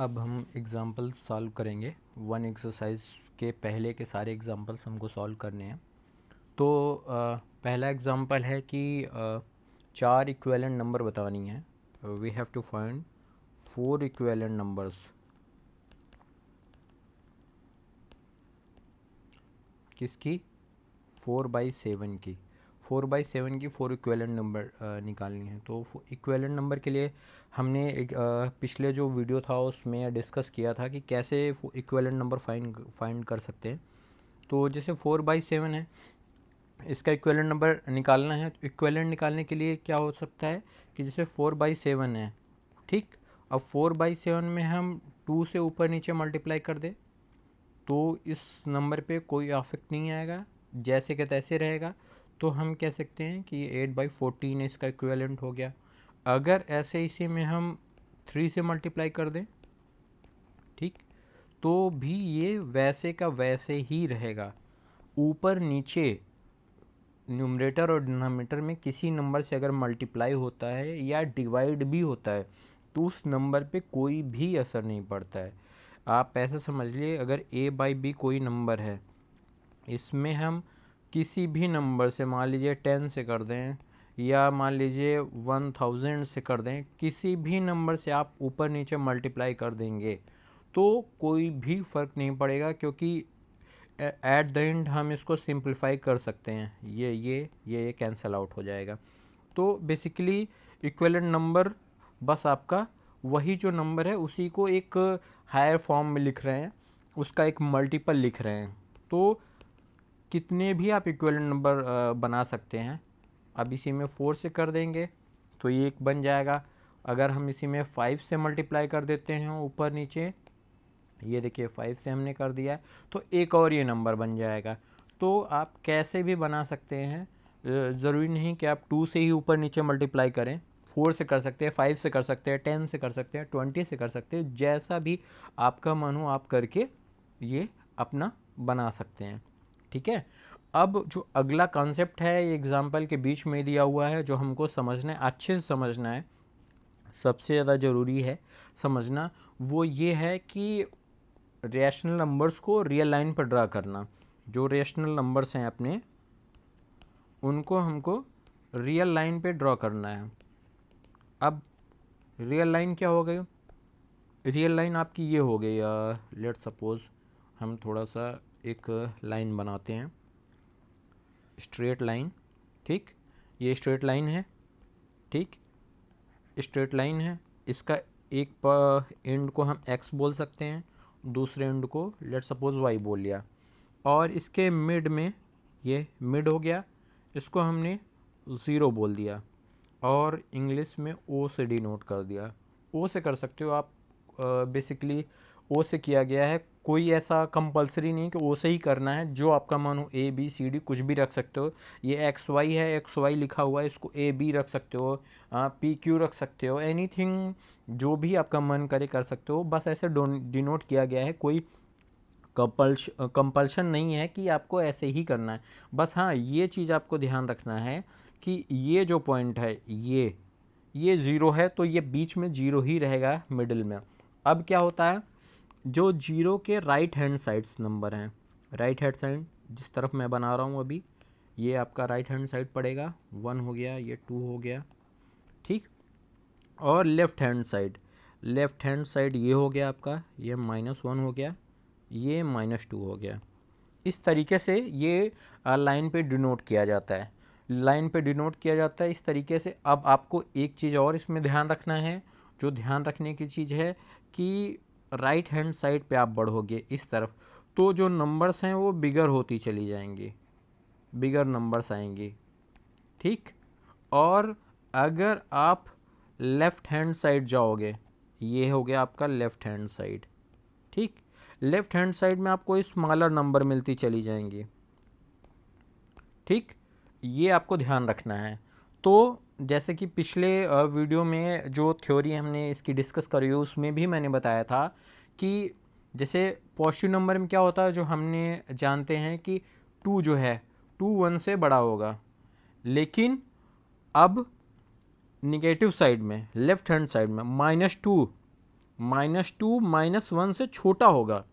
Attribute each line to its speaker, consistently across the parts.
Speaker 1: अब हम example solve करेंगे। वन एक्सरसाइज के पहले के सारे एग्ज़ाम्पल्स हमको सॉल्व करने हैं। तो पहला एग्ज़ाम्पल है कि 4 इक्विवेलेंट नंबर बतानी है। We have to find 4 equivalent numbers. किसकी? 4/7 की। 4/7 की 4 इक्विवेलेंट नंबर निकालनी है। तो इक्विवेलेंट नंबर के लिए हमने पिछले जो वीडियो था उसमें डिस्कस किया था कि कैसे इक्विवेलेंट नंबर फाइंड कर सकते हैं। तो जैसे 4/7 है, इसका इक्विवेलेंट नंबर निकालना है। तो इक्विवेलेंट निकालने के लिए क्या हो सकता है कि जैसे 4/7 है, ठीक। अब 4/7 में हम 2 से ऊपर नीचे मल्टीप्लाई कर दें तो इस नंबर पे कोई अफेक्ट नहीं आएगा, जैसे कि तैसे रहेगा। तो हम कह सकते हैं कि 8/14 इसका इक्विवेलेंट हो गया। अगर ऐसे इसी में हम 3 से मल्टीप्लाई कर दें, ठीक, तो भी ये वैसे का वैसे ही रहेगा। ऊपर नीचे न्यूमरेटर और डिनोमिनेटर में किसी नंबर से अगर मल्टीप्लाई होता है या डिवाइड भी होता है तो उस नंबर पे कोई भी असर नहीं पड़ता है। आप ऐसे समझ लिए, अगर a/b कोई नंबर है, इसमें हम किसी भी नंबर से, मान लीजिए 10 से कर दें या मान लीजिए 1000 से कर दें, किसी भी नंबर से आप ऊपर नीचे मल्टीप्लाई कर देंगे तो कोई भी फ़र्क नहीं पड़ेगा, क्योंकि एट द एंड हम इसको सिंप्लीफाई कर सकते हैं। ये कैंसिल आउट हो जाएगा। तो बेसिकली इक्विवेलेंट नंबर बस आपका वही जो नंबर है उसी को एक हायर फॉर्म में लिख रहे हैं, उसका एक मल्टीपल लिख रहे हैं। तो कितने भी आप इक्विवेलेंट नंबर बना सकते हैं। अब इसी में 4 से कर देंगे तो ये एक बन जाएगा। अगर हम इसी में 5 से मल्टीप्लाई कर देते हैं ऊपर नीचे, ये देखिए 5 से हमने कर दिया तो एक और ये नंबर बन जाएगा। तो आप कैसे भी बना सकते हैं, ज़रूरी नहीं कि आप 2 से ही ऊपर नीचे मल्टीप्लाई करें। 4 से कर सकते हैं, 5 से कर सकते हैं, 10 से कर सकते हैं, 20 से कर सकते हैं, जैसा भी आपका मन हो आप करके ये अपना बना सकते हैं, ठीक है। अब जो अगला कॉन्सेप्ट है ये एग्जाम्पल के बीच में दिया हुआ है, जो हमको समझना है, अच्छे से समझना है, सबसे ज़्यादा ज़रूरी है समझना। वो ये है कि रेशनल नंबर्स को रियल लाइन पर ड्रा करना। जो रेशनल नंबर्स हैं अपने, उनको हमको रियल लाइन पे ड्रॉ करना है। अब रियल लाइन क्या हो गई? रियल लाइन आपकी ये हो गई, लेट सपोज हम थोड़ा सा एक लाइन बनाते हैं, स्ट्रेट लाइन, ठीक। ये स्ट्रेट लाइन है, ठीक, स्ट्रेट लाइन है। इसका एक एंड को हम x बोल सकते हैं, दूसरे एंड को लेट सपोज y बोल लिया, और इसके मिड में, ये मिड हो गया, इसको हमने 0 बोल दिया और इंग्लिश में O से डिनोट कर दिया। O से कर सकते हो आप, बेसिकली O से किया गया है। कोई ऐसा कंपलसरी नहीं कि O से ही करना है, जो आपका मन हो, ABCD कुछ भी रख सकते हो। ये XY है, XY लिखा हुआ है, इसको AB रख सकते हो, PQ रख सकते हो, एनीथिंग जो भी आपका मन करे कर सकते हो। बस ऐसे डिनोट किया गया है, कोई कंपल्शन नहीं है कि आपको ऐसे ही करना है। बस हाँ, ये चीज़ आपको ध्यान रखना है कि ये जो पॉइंट है ये 0 है, तो ये बीच में 0 ही रहेगा मिडिल में। अब क्या होता है, जो 0 के राइट हैंड साइड्स नंबर हैं, राइट हैंड साइड जिस तरफ मैं बना रहा हूँ अभी, ये आपका राइट हैंड साइड पड़ेगा, 1 हो गया, ये 2 हो गया, ठीक। और लेफ़्ट हैंड साइड ये हो गया आपका, ये -1 हो गया, ये -2 हो गया। इस तरीके से ये लाइन पे डिनोट किया जाता है, लाइन पे डिनोट किया जाता है इस तरीके से। अब आपको एक चीज़ और इसमें ध्यान रखना है, जो ध्यान रखने की चीज़ है कि राइट हैंड साइड पे आप बढ़ोगे इस तरफ, तो जो नंबर्स हैं वो बिगर होती चली जाएंगी, बिगर नंबर्स आएंगी, ठीक। और अगर आप लेफ़्ट हैंड साइड जाओगे, ये हो गया आपका लेफ़्ट हैंड साइड, ठीक। लेफ़्ट हैंड साइड में आपको स्मॉलर नंबर मिलती चली जाएंगी, ठीक। ये आपको ध्यान रखना है। तो जैसे कि पिछले वीडियो में जो थ्योरी हमने इसकी डिस्कस करी है उसमें भी मैंने बताया था कि जैसे पॉजिटिव नंबर में क्या होता है, जो हमने जानते हैं कि 2 जो है 2 1 से बड़ा होगा, लेकिन अब निगेटिव साइड में, लेफ्ट हैंड साइड में -2 -2 -1 से छोटा होगा।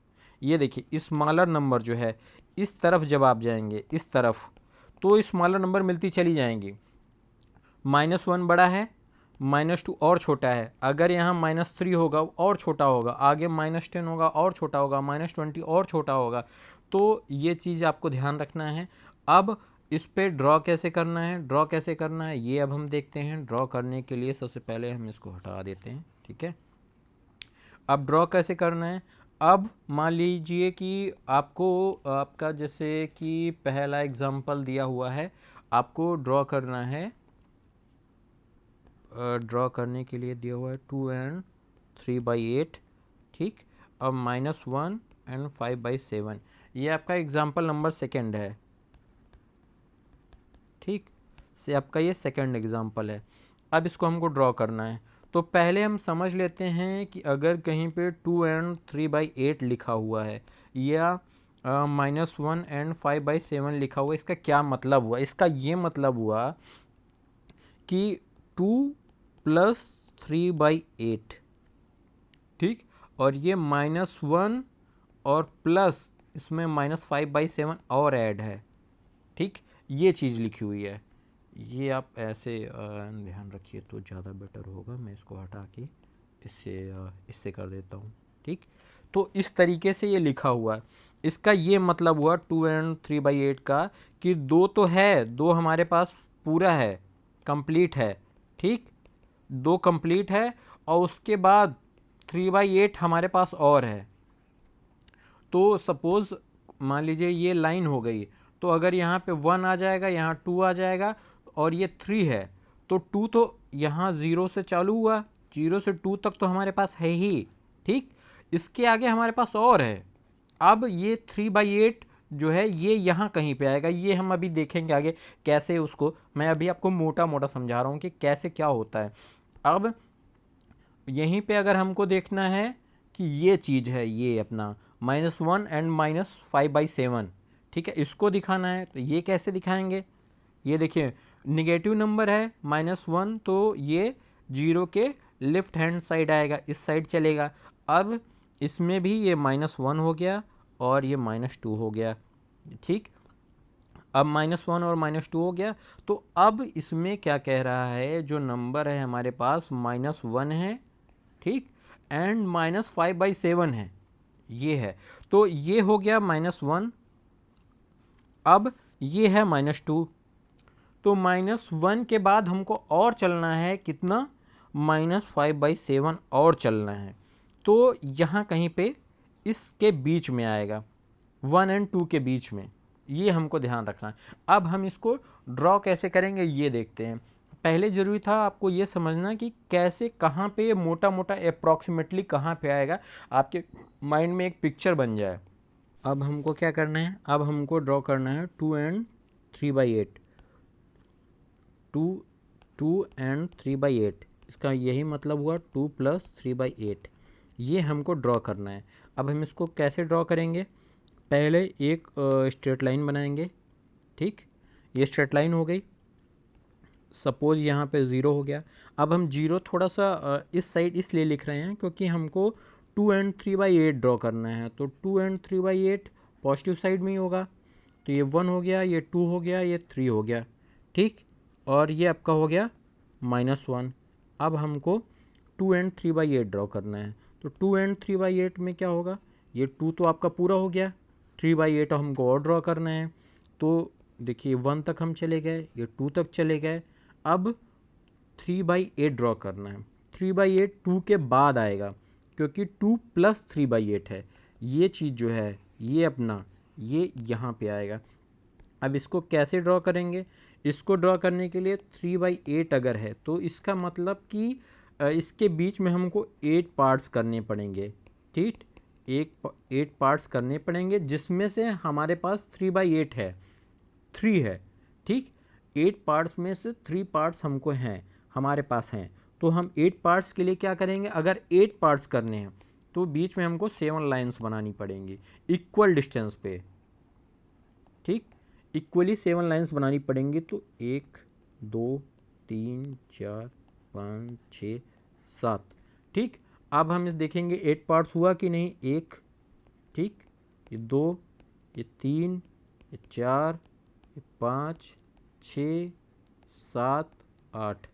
Speaker 1: ये देखिए स्मॉलर नंबर जो है इस तरफ जब आप जाएंगे इस तरफ, तो स्मॉलर नंबर मिलती चली जाएंगी। -1 बड़ा है, -2 और छोटा है, अगर यहाँ -3 होगा और छोटा होगा, आगे -10 होगा और छोटा होगा, -20 और छोटा होगा। तो ये चीज़ आपको ध्यान रखना है। अब इस पे ड्रॉ कैसे करना है, ड्रॉ कैसे करना है ये अब हम देखते हैं। ड्रॉ करने के लिए सबसे पहले हम इसको हटा देते हैं, ठीक है। अब ड्रॉ कैसे करना है, अब मान लीजिए कि आपको आपका जैसे कि पहला एग्जांपल दिया हुआ है, आपको ड्रॉ करना है। ड्रॉ करने के लिए दिया हुआ है 2 and 3/8, ठीक। अब -1 and 5/7, ये आपका एग्जांपल नंबर सेकंड है, ठीक से आपका ये सेकंड एग्जांपल है। अब इसको हमको ड्रॉ करना है, तो पहले हम समझ लेते हैं कि अगर कहीं पे 2 and 3/8 लिखा हुआ है या -1 and 5/7 लिखा हुआ है, इसका क्या मतलब हुआ। इसका ये मतलब हुआ कि 2 + 3/8, ठीक, और ये -1 और प्लस इसमें -5/7 और ऐड है, ठीक। ये चीज़ लिखी हुई है, ये आप ऐसे ध्यान रखिए तो ज़्यादा बेटर होगा। मैं इसको हटा के इससे कर देता हूँ, ठीक। तो इस तरीके से ये लिखा हुआ है। इसका ये मतलब हुआ 2 and 3/8 का कि 2 तो है, 2 हमारे पास पूरा है, कंप्लीट है, ठीक, 2 कंप्लीट है, और उसके बाद 3/8 हमारे पास और है। तो सपोज़ मान लीजिए ये लाइन हो गई, तो अगर यहाँ पे 1 आ जाएगा, यहाँ 2 आ जाएगा, और ये 3 है, तो 2 तो यहाँ 0 से चालू हुआ, 0 से 2 तक तो हमारे पास है ही, ठीक। इसके आगे हमारे पास और है। अब ये 3/8 जो है ये यहाँ कहीं पे आएगा, ये हम अभी देखेंगे आगे कैसे उसको, मैं अभी आपको मोटा मोटा समझा रहा हूँ कि कैसे क्या होता है। अब यहीं पे अगर हमको देखना है कि ये चीज़ है, ये अपना -1 and -5/7, ठीक है, इसको दिखाना है, तो ये कैसे दिखाएंगे। ये देखिए निगेटिव नंबर है -1, तो ये 0 के लेफ्ट हैंड साइड आएगा, इस साइड चलेगा। अब इसमें भी ये -1 हो गया और ये -2 हो गया, ठीक। अब -1 और -2 हो गया, तो अब इसमें क्या कह रहा है, जो नंबर है हमारे पास -1 है, ठीक, एंड -5/7 है, ये है। तो ये हो गया -1, अब ये है -2, तो -1 के बाद हमको और चलना है कितना, -5/7 और चलना है, तो यहाँ कहीं पे इसके बीच में आएगा, 1 and 2 के बीच में, ये हमको ध्यान रखना है। अब हम इसको ड्रॉ कैसे करेंगे ये देखते हैं। पहले ज़रूरी था आपको ये समझना कि कैसे कहाँ पे मोटा मोटा अप्रॉक्सीमेटली कहाँ पे आएगा, आपके माइंड में एक पिक्चर बन जाए। अब हमको क्या करना है, अब हमको ड्रॉ करना है 2 and 3/8, 2 and 3/8, इसका यही मतलब हुआ 2 + 3/8, ये हमको ड्रॉ करना है। अब हम इसको कैसे ड्रॉ करेंगे, पहले एक स्ट्रेट लाइन बनाएंगे, ठीक, ये स्ट्रेट लाइन हो गई। सपोज़ यहाँ पे 0 हो गया। अब हम 0 थोड़ा सा इस साइड इसलिए लिख रहे हैं क्योंकि हमको 2 and 3/8 ड्रॉ करना है, तो 2 and 3/8 पॉजिटिव साइड में ही होगा, तो ये 1 हो गया, ये 2 हो गया, ये 3 हो गया, ठीक, और ये आपका हो गया -1। अब हमको 2 and 3/8 ड्रॉ करना है, तो 2 and 3/8 में क्या होगा, ये 2 तो आपका पूरा हो गया, 3/8 हमको और ड्रॉ करना है, तो देखिए 1 तक हम चले गए, ये 2 तक चले गए। अब 3/8 ड्रॉ करना है, 3/8 2 के बाद आएगा क्योंकि 2 + 3/8 है, ये चीज़ जो है ये अपना ये यहाँ पे आएगा। अब इसको कैसे ड्रॉ करेंगे, इसको ड्रॉ करने के लिए 3/8 अगर है तो इसका मतलब कि इसके बीच में हमको 8 पार्ट्स करने पड़ेंगे, ठीक, 8 पार्ट्स करने पड़ेंगे, जिसमें से हमारे पास 3/8 है, 3 है, ठीक, 8 पार्ट्स में से 3 पार्ट्स हमको हैं, हमारे पास हैं, तो हम 8 पार्ट्स के लिए क्या करेंगे, अगर 8 पार्ट्स करने हैं तो बीच में हमको 7 लाइंस बनानी पड़ेंगी इक्वल डिस्टेंस पे, ठीक, इक्वली 7 लाइंस बनानी पड़ेंगी। तो 1 2 3 4 5 6 7, ठीक। अब हम इस देखेंगे 8 पार्ट्स हुआ कि नहीं। 1, ठीक, ये 2, ये 3, ये 4, ये 5, 6, 7, 8,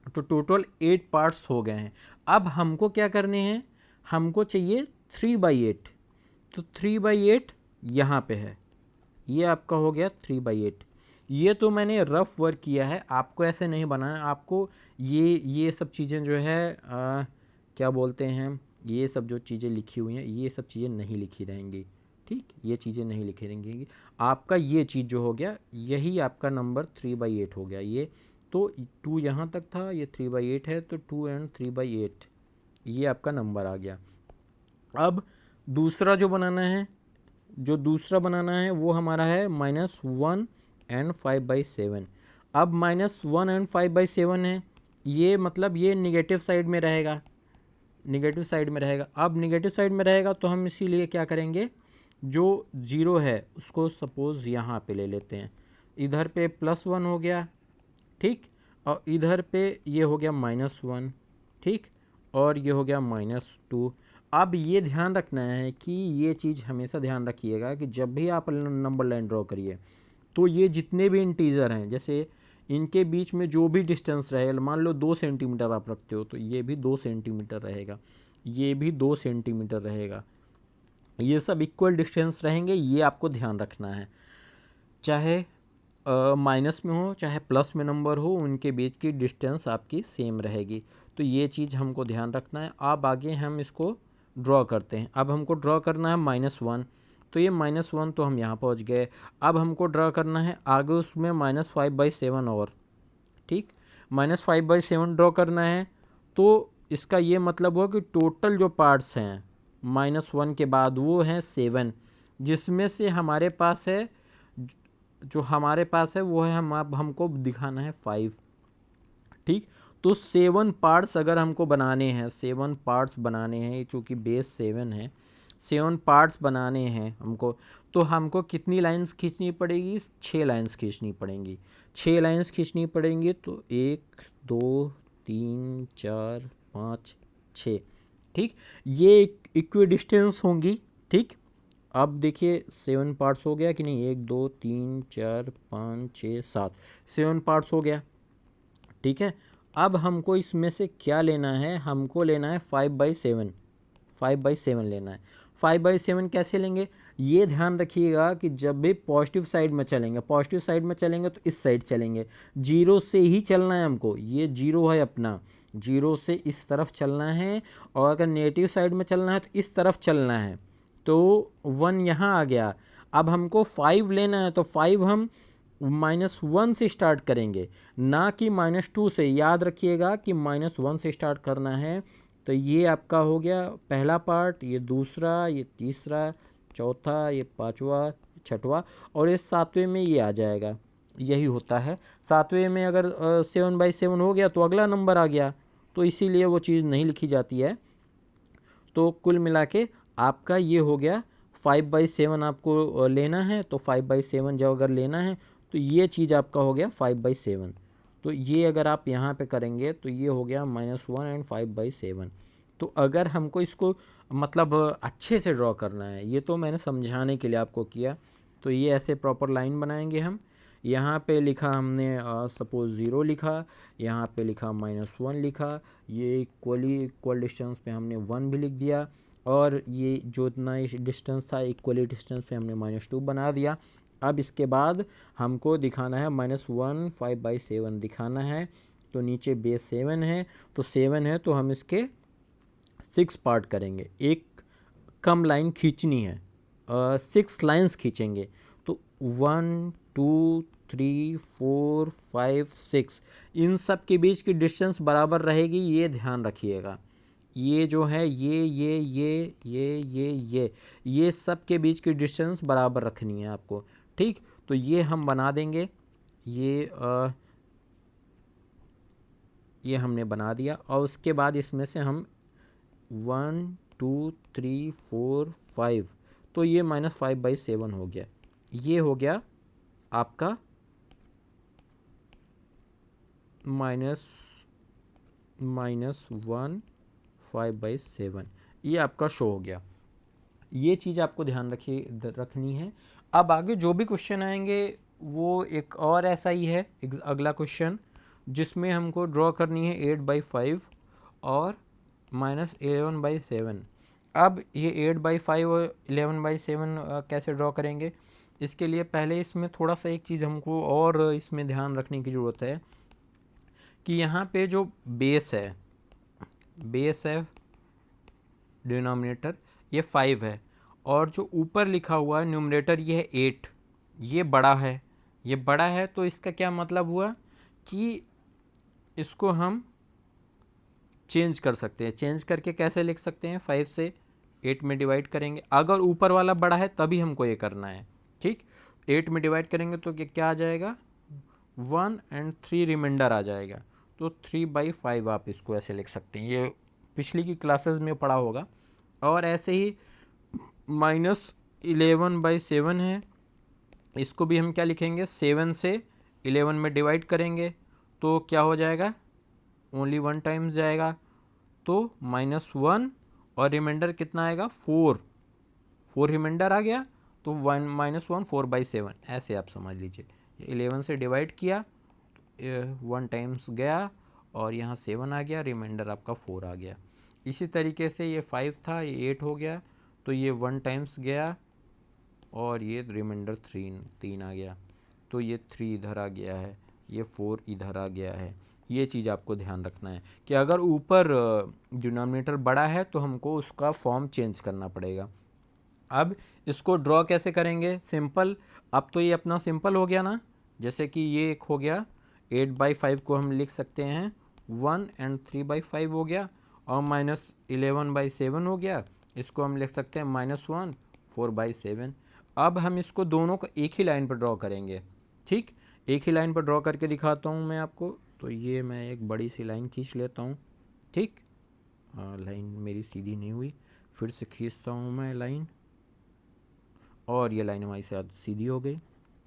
Speaker 1: तो टोटल 8 पार्ट्स हो गए हैं। अब हमको क्या करने हैं, हमको चाहिए 3/8, तो 3/8 यहाँ पे है, ये आपका हो गया 3/8। ये तो मैंने रफ वर्क किया है, आपको ऐसे नहीं बनाना। आपको ये सब चीज़ें जो है क्या बोलते हैं, ये सब जो चीज़ें लिखी हुई हैं ये सब चीज़ें नहीं लिखी रहेंगी, ठीक, ये चीज़ें नहीं लिखी रहेंगी। आपका ये चीज़ जो हो गया यही आपका नंबर 3/8 हो गया। ये तो 2 यहाँ तक था, ये 3/8 है, तो 2 एंड 3/8 ये आपका नंबर आ गया। अब दूसरा जो बनाना है, जो दूसरा बनाना है वो हमारा है -1 एंड 5/7। अब -1 एंड 5/7 है, ये मतलब ये निगेटिव साइड में रहेगा, निगेटिव साइड में रहेगा। अब निगेटिव साइड में रहेगा तो हम इसीलिए क्या करेंगे, जो ज़ीरो है उसको सपोज़ यहाँ पे ले लेते हैं, इधर पे +1 हो गया, ठीक, और इधर पे ये हो गया -1, ठीक, और ये हो गया -2। अब ये ध्यान रखना है कि ये चीज़ हमेशा ध्यान रखिएगा कि जब भी आप नंबर लाइन ड्रॉ करिए तो ये जितने भी इंटीजर हैं, जैसे इनके बीच में जो भी डिस्टेंस रहे, मान लो 2 सेंटीमीटर आप रखते हो तो ये भी 2 सेंटीमीटर रहेगा, ये भी 2 सेंटीमीटर रहेगा, ये सब इक्वल डिस्टेंस रहेंगे, ये आपको ध्यान रखना है। चाहे माइनस में हो चाहे प्लस में नंबर हो, उनके बीच की डिस्टेंस आपकी सेम रहेगी, तो ये चीज़ हमको ध्यान रखना है। अब आगे हम इसको ड्रॉ करते हैं। अब हमको ड्रॉ करना है -1, तो ये -1 तो हम यहाँ पहुँच गए। अब हमको ड्रॉ करना है आगे उसमें -5/7 और, ठीक, -5/7 ड्रॉ करना है, तो इसका ये मतलब हुआ कि टोटल जो पार्ट्स हैं -1 के बाद वो हैं 7, जिसमें से हमारे पास है, जो हमारे पास है वो है, हम अब हमको दिखाना है 5, ठीक। तो 7 पार्ट्स अगर हमको बनाने हैं, 7 पार्ट्स बनाने हैं, चूँकि बेस 7 है, 7 पार्ट्स बनाने हैं हमको, तो हमको कितनी लाइंस खींचनी पड़ेगी, 6 लाइंस खींचनी पड़ेंगी। 6 लाइंस खींचनी पड़ेंगी, तो 1, 2, 3, 4, 5, 6, ठीक, ये इक्वी डिस्टेंस होंगी, ठीक। अब देखिए 7 पार्ट्स हो गया कि नहीं, 1, 2, 3, 4, 5, 6, 7, 7 पार्ट्स हो गया, ठीक है। अब हमको इसमें से क्या लेना है, हमको लेना है 5/7, 5/7 लेना है। 5/7 कैसे लेंगे, ये ध्यान रखिएगा कि जब भी पॉजिटिव साइड में चलेंगे, पॉजिटिव साइड में चलेंगे तो इस साइड चलेंगे, 0 से ही चलना है हमको, ये 0 है अपना, 0 से इस तरफ चलना है, और अगर नेगेटिव साइड में चलना है तो इस तरफ चलना है, तो 1 यहाँ आ गया। अब हमको 5 लेना है, तो 5 हम -1 से स्टार्ट करेंगे, ना कि -2 से। याद रखिएगा कि -1 से स्टार्ट करना है। तो ये आपका हो गया पहला पार्ट, ये दूसरा, ये तीसरा, चौथा, ये पांचवा, छठवा, और ये 7वें में ये आ जाएगा। यही होता है, 7वें में अगर 7/7 हो गया तो अगला नंबर आ गया, तो इसीलिए वो चीज़ नहीं लिखी जाती है। तो कुल मिला के आपका ये हो गया 5/7 आपको लेना है, तो 5/7 जब अगर लेना है तो ये चीज़ आपका हो गया 5/7। तो ये अगर आप यहाँ पे करेंगे तो ये हो गया -1 एंड 5/7। तो अगर हमको इसको मतलब अच्छे से ड्रॉ करना है, ये तो मैंने समझाने के लिए आपको किया, तो ये ऐसे प्रॉपर लाइन बनाएंगे हम। यहाँ पे लिखा हमने सपोज 0 लिखा, यहाँ पे लिखा -1 लिखा, ये इक्वल डिस्टेंस पे हमने 1 भी लिख दिया, और ये जो इतना डिस्टेंस था इक्वली डिस्टेंस पे हमने -2 बना दिया। अब इसके बाद हमको दिखाना है -1 5/7 दिखाना है, तो नीचे बेस 7 है, तो 7 है तो हम इसके 6 पार्ट करेंगे, एक कम लाइन खींचनी है, 6 लाइन्स खींचेंगे, तो 1, 2, 3, 4, 5, 6, इन सब के बीच की डिस्टेंस बराबर रहेगी, ये ध्यान रखिएगा। ये जो है ये सब के बीच की डिस्टेंस बराबर रखनी है आपको, ठीक। तो ये हम बना देंगे, ये हमने बना दिया, और उसके बाद इसमें से हम 1, 2, 3, 4, 5, तो ये -5/7 हो गया। ये हो गया आपका -1 5/7 ये आपका शो हो गया। ये चीज़ आपको ध्यान रखनी है। अब आगे जो भी क्वेश्चन आएंगे वो एक और ऐसा ही है, अगला क्वेश्चन जिसमें हमको ड्रॉ करनी है 8/5 और -11/7। अब ये 8/5 और 11/7 कैसे ड्रॉ करेंगे, इसके लिए पहले इसमें थोड़ा सा एक चीज़ हमको और इसमें ध्यान रखने की ज़रूरत है कि यहाँ पे जो बेस है डिनोमिनेटर ये 5 है, और जो ऊपर लिखा हुआ है न्यूमरेटर ये है 8, ये बड़ा है। तो इसका क्या मतलब हुआ कि इसको हम चेंज कर सकते हैं। चेंज करके कैसे लिख सकते हैं, 5 से 8 में डिवाइड करेंगे। अगर ऊपर वाला बड़ा है तभी हमको ये करना है, ठीक। 8 में डिवाइड करेंगे तो क्या आ जाएगा, 1 और 3 रिमाइंडर आ जाएगा। तो 3/5 आप इसको ऐसे लिख सकते हैं, ये पिछली की क्लासेस में पढ़ा होगा। और ऐसे ही -11/7 है, इसको भी हम क्या लिखेंगे, 7 से 11 में डिवाइड करेंगे तो क्या हो जाएगा, ओनली 1 टाइम्स जाएगा, तो -1 और रिमाइंडर कितना आएगा, 4 रिमाइंडर आ गया, तो 1 - 1 4/7 ऐसे आप समझ लीजिए। 11 से डिवाइड किया, 1 टाइम्स गया और यहाँ 7 आ गया, रिमाइंडर आपका 4 आ गया। इसी तरीके से ये 5 था, ये 8 हो गया, तो ये 1 टाइम्स गया और ये रिमाइंडर 3 आ गया, तो ये 3 इधर आ गया है, ये 4 इधर आ गया है। ये चीज़ आपको ध्यान रखना है कि अगर ऊपर डिनोमिनेटर बड़ा है तो हमको उसका फॉर्म चेंज करना पड़ेगा। अब इसको ड्रॉ कैसे करेंगे, सिंपल। अब तो ये अपना सिंपल हो गया ना, जैसे कि ये एक हो गया 8/5 को हम लिख सकते हैं 1 और 3/5 हो गया, और -11/7 हो गया, इसको हम लिख सकते हैं -1 4/7। अब हम इसको दोनों को एक ही लाइन पर ड्रॉ करेंगे, ठीक। एक ही लाइन पर ड्रॉ करके दिखाता हूँ मैं आपको। तो ये मैं एक बड़ी सी लाइन खींच लेता हूँ, ठीक। लाइन मेरी सीधी नहीं हुई, फिर से खींचता हूँ मैं लाइन, और ये लाइन हमारी साथ सीधी हो गई,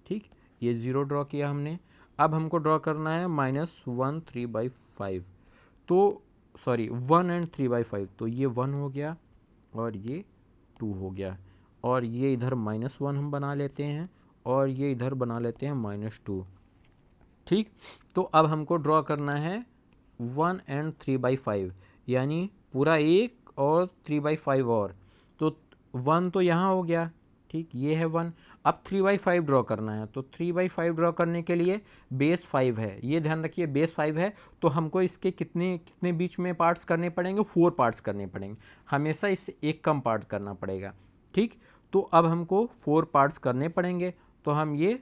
Speaker 1: ठीक। ये 0 ड्रॉ किया हमने। अब हमको ड्रॉ करना है -1 3/5, तो सॉरी 1 और 3/5, तो ये 1 हो गया और ये 2 हो गया, और ये इधर -1 हम बना लेते हैं और ये इधर बना लेते हैं -2, ठीक। तो अब हमको ड्रॉ करना है 1 और 3/5, यानी पूरा 1 और 3/5 और, तो 1 तो यहाँ हो गया, ठीक, ये है 1। अब 3/5 ड्रॉ करना है, तो 3/5 ड्रॉ करने के लिए बेस 5 है, ये ध्यान रखिए बेस 5 है, तो हमको इसके कितने कितने बीच में पार्ट्स करने पड़ेंगे, 4 पार्ट्स करने पड़ेंगे, हमेशा इससे एक कम पार्ट करना पड़ेगा, ठीक। तो अब हमको 4 पार्ट्स करने पड़ेंगे, तो हम ये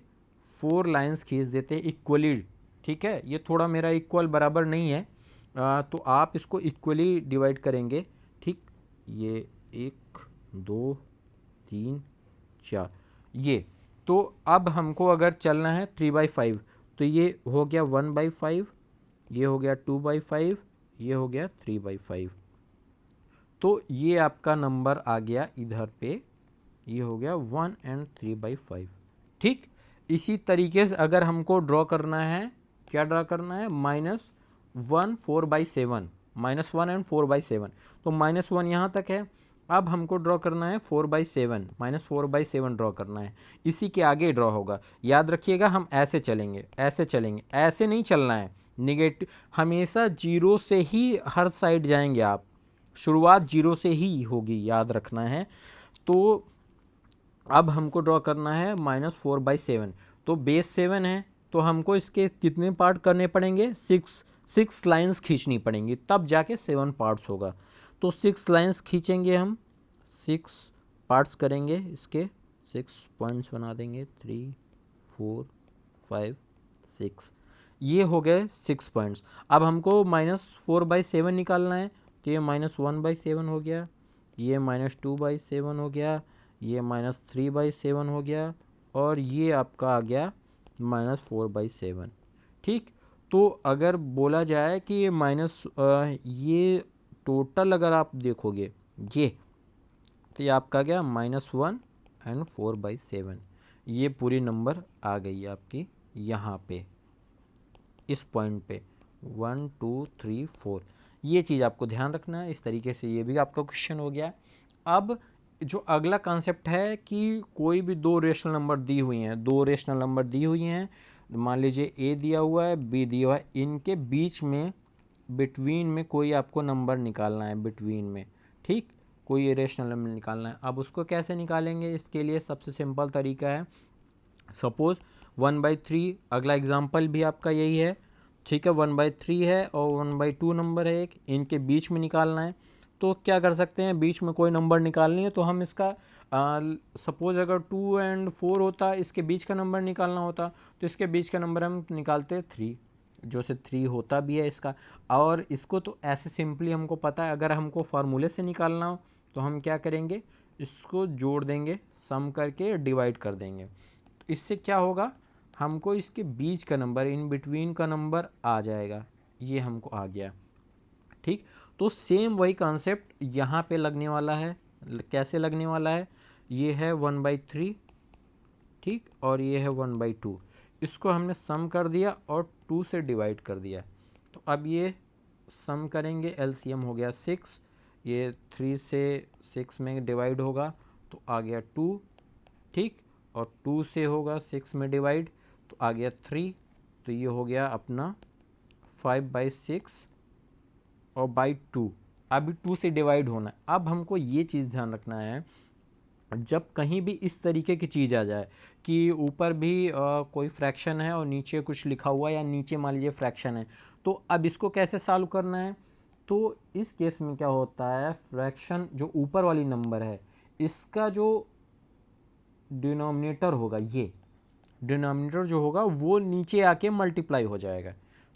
Speaker 1: 4 लाइन्स खींच देते हैं इक्वली, ठीक है। ये थोड़ा मेरा इक्वल बराबर नहीं है, तो आप इसको इक्वली डिवाइड करेंगे, ठीक। ये 1 2 3 4 ये, तो अब हमको अगर चलना है 3/5, तो ये हो गया 1/5, ये हो गया 2/5, ये हो गया 3/5, तो ये आपका नंबर आ गया इधर पे, ये हो गया 1 और 3/5, ठीक। इसी तरीके से अगर हमको ड्रॉ करना है, क्या ड्रॉ करना है, -1 4/7, -1 और 4/7, तो -1 यहाँ तक है। अब हमको ड्रॉ करना है 4/7, -4/7 ड्रॉ करना है, इसी के आगे ड्रॉ होगा। याद रखिएगा हम ऐसे चलेंगे, ऐसे नहीं चलना है, निगेटिव हमेशा 0 से ही हर साइड जाएंगे आप, शुरुआत 0 से ही होगी, याद रखना है। तो अब हमको ड्रॉ करना है -4/7, तो बेस 7 है, तो हमको इसके कितने पार्ट करने पड़ेंगे, 6 लाइंस खींचनी पड़ेंगी, तब जाके 7 पार्ट्स होगा। तो 6 लाइंस खींचेंगे हम, 6 पार्ट्स करेंगे, इसके 6 पॉइंट्स बना देंगे, 3 4 5 6, ये हो गए 6 पॉइंट्स। अब हमको -4/7 निकालना है, तो ये -1/7 हो गया, ये -2/7 हो गया, ये -3/7 हो गया, और ये आपका आ गया -4/7, ठीक। तो अगर बोला जाए कि ये टोटल अगर आप देखोगे ये, तो ये आपका गया -1 और 4/7, ये पूरी नंबर आ गई आपकी यहाँ पे, इस पॉइंट पे 1 2 3 4, ये चीज़ आपको ध्यान रखना है। इस तरीके से ये भी आपका क्वेश्चन हो गया। अब जो अगला कॉन्सेप्ट है कि कोई भी दो रेशनल नंबर दी हुई हैं, दो रेशनल नंबर दी हुई हैं, मान लीजिए ए दिया हुआ है, बी दिया हुआ है, इनके बीच में बिटवीन में कोई आपको नंबर निकालना है, बिटवीन में, ठीक, कोई रेशनल नंबर निकालना है। अब उसको कैसे निकालेंगे? इसके लिए सबसे सिंपल तरीका है, सपोज 1/3, अगला एग्जाम्पल भी आपका यही है, ठीक है, 1/3 है और 1/2 नंबर है एक, इनके बीच में निकालना है। तो क्या कर सकते हैं, बीच में कोई नंबर निकालनी है तो हम इसका सपोज अगर 2 और 4 होता, इसके बीच का नंबर निकालना होता, तो इसके बीच का नंबर हम निकालते 3, जो से 3 होता भी है इसका। और इसको तो ऐसे सिंपली हमको पता है, अगर हमको फार्मूले से निकालना हो तो हम क्या करेंगे, इसको जोड़ देंगे, सम करके डिवाइड कर देंगे। तो इससे क्या होगा, हमको इसके बीच का नंबर, इन बिटवीन का नंबर आ जाएगा, ये हमको आ गया, ठीक। तो सेम वही कॉन्सेप्ट यहाँ पे लगने वाला है। कैसे लगने वाला है, ये है 1/3, ठीक, और ये है 1/2, इसको हमने सम कर दिया और 2 से डिवाइड कर दिया। तो अब ये सम करेंगे, एलसीएम हो गया 6, ये 3 से 6 में डिवाइड होगा तो आ गया 2, ठीक, और 2 से होगा 6 में डिवाइड तो आ गया 3, तो ये हो गया अपना 5/6 और बाई 2, अभी 2 से डिवाइड होना है। अब हमको ये चीज़ ध्यान रखना है, जब कहीं भी इस तरीके की चीज़ आ जाए कि ऊपर भी कोई फ्रैक्शन है और नीचे कुछ लिखा हुआ है, या नीचे मान लीजिए फ्रैक्शन है, तो अब इसको कैसे सॉल्व करना है। तो इस केस में क्या होता है, फ्रैक्शन जो ऊपर वाली नंबर है, इसका जो डिनोमिनेटर होगा, ये डिनोमिनेटर जो होगा वो नीचे आके मल्टीप्लाई हो जाएगा।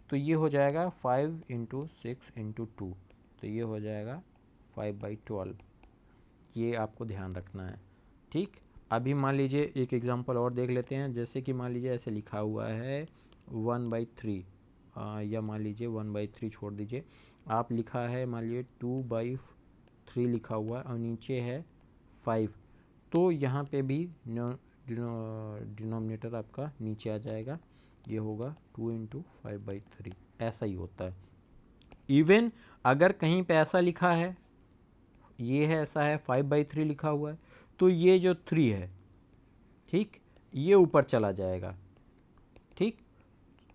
Speaker 1: तो ये हो जाएगा 5 × 6 × 2, तो ये हो जाएगा 5/12। ये आपको ध्यान रखना है, ठीक। अभी मान लीजिए एक एग्जांपल और देख लेते हैं, जैसे कि मान लीजिए ऐसे लिखा हुआ है 1/3, या मान लीजिए 1/3 छोड़ दीजिए, आप लिखा है मान लीजिए 2/3 लिखा हुआ है और नीचे है 5, तो यहाँ पे भी डिनोमिनेटर आपका नीचे आ जाएगा, ये होगा 2 × 5/3, ऐसा ही होता है। इवन अगर कहीं पे ऐसा लिखा है, ये है ऐसा है 5/3 लिखा हुआ है, तो ये जो 3 है, ठीक, ये ऊपर चला जाएगा, ठीक,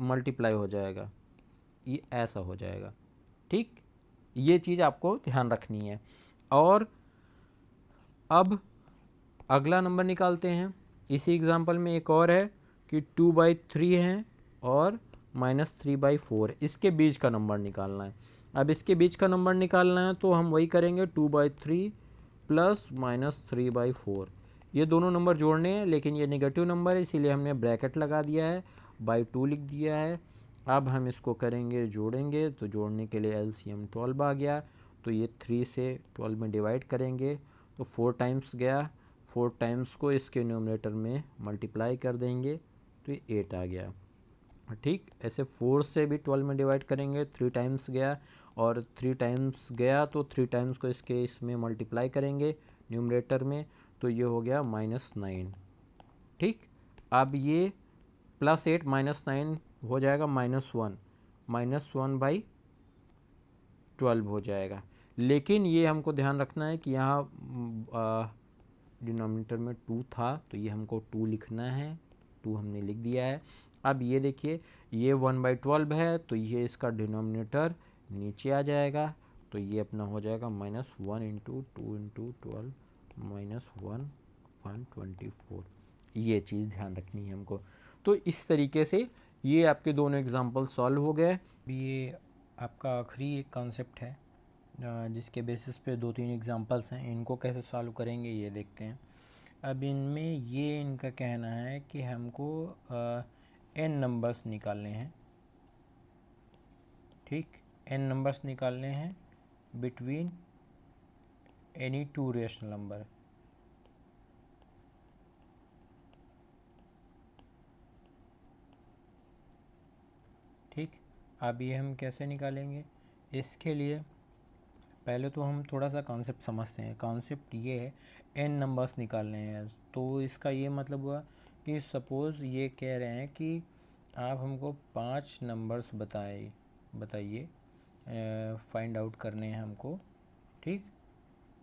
Speaker 1: मल्टीप्लाई हो जाएगा, ये ऐसा हो जाएगा, ठीक। ये चीज़ आपको ध्यान रखनी है। और अब अगला नंबर निकालते हैं। इसी एग्जांपल में एक और है कि 2/3 है और -3/4, इसके बीच का नंबर निकालना है। अब इसके बीच का नंबर निकालना है तो हम वही करेंगे, 2/3 प्लस -3/4, ये दोनों नंबर जोड़ने हैं, लेकिन ये नेगेटिव नंबर है इसीलिए हमने ब्रैकेट लगा दिया है, /2 लिख दिया है। अब हम इसको करेंगे, जोड़ेंगे, तो जोड़ने के लिए एलसीएम 12 आ गया, तो ये 3 से 12 में डिवाइड करेंगे तो 4 टाइम्स गया, 4 टाइम्स को इसके न्यूमरेटर में मल्टीप्लाई कर देंगे तो ये 8 आ गया, ठीक। ऐसे 4 से भी 12 में डिवाइड करेंगे, 3 टाइम्स गया, और 3 टाइम्स गया तो 3 टाइम्स को इसके इसमें मल्टीप्लाई करेंगे न्यूमरेटर में, तो ये हो गया -9, ठीक। अब ये +8 -9 हो जाएगा -1, -1/12 हो जाएगा। लेकिन ये हमको ध्यान रखना है कि यहाँ डिनोमिनेटर में 2 था तो ये हमको 2 लिखना है, 2 हमने लिख दिया है। अब ये देखिए, ये 1/12 है तो ये इसका डिनोमिनेटर नीचे आ जाएगा, तो ये अपना हो जाएगा -1 × 2 × 12 -1 124। ये चीज़ ध्यान रखनी है हमको। तो इस तरीके से ये आपके दोनों एग्जांपल सॉल्व हो गए। ये आपका आखिरी एक कॉन्सेप्ट है जिसके बेसिस पे 2-3 एग्जांपल्स हैं, इनको कैसे सॉल्व करेंगे ये देखते हैं। अब इनमें ये इनका कहना है कि हमको n नंबर्स निकालने हैं, ठीक, n नंबर्स निकालने हैं बिटवीन एनी 2 रेशनल नंबर, ठीक। अब ये हम कैसे निकालेंगे, इसके लिए पहले तो हम थोड़ा सा कॉन्सेप्ट समझते हैं। कॉन्सेप्ट ये है, n नंबर्स निकालने हैं, तो इसका ये मतलब हुआ कि सपोज़ ये कह रहे हैं कि आप हमको 5 नंबर्स बताइए फाइंड आउट करने हैं हमको। ठीक,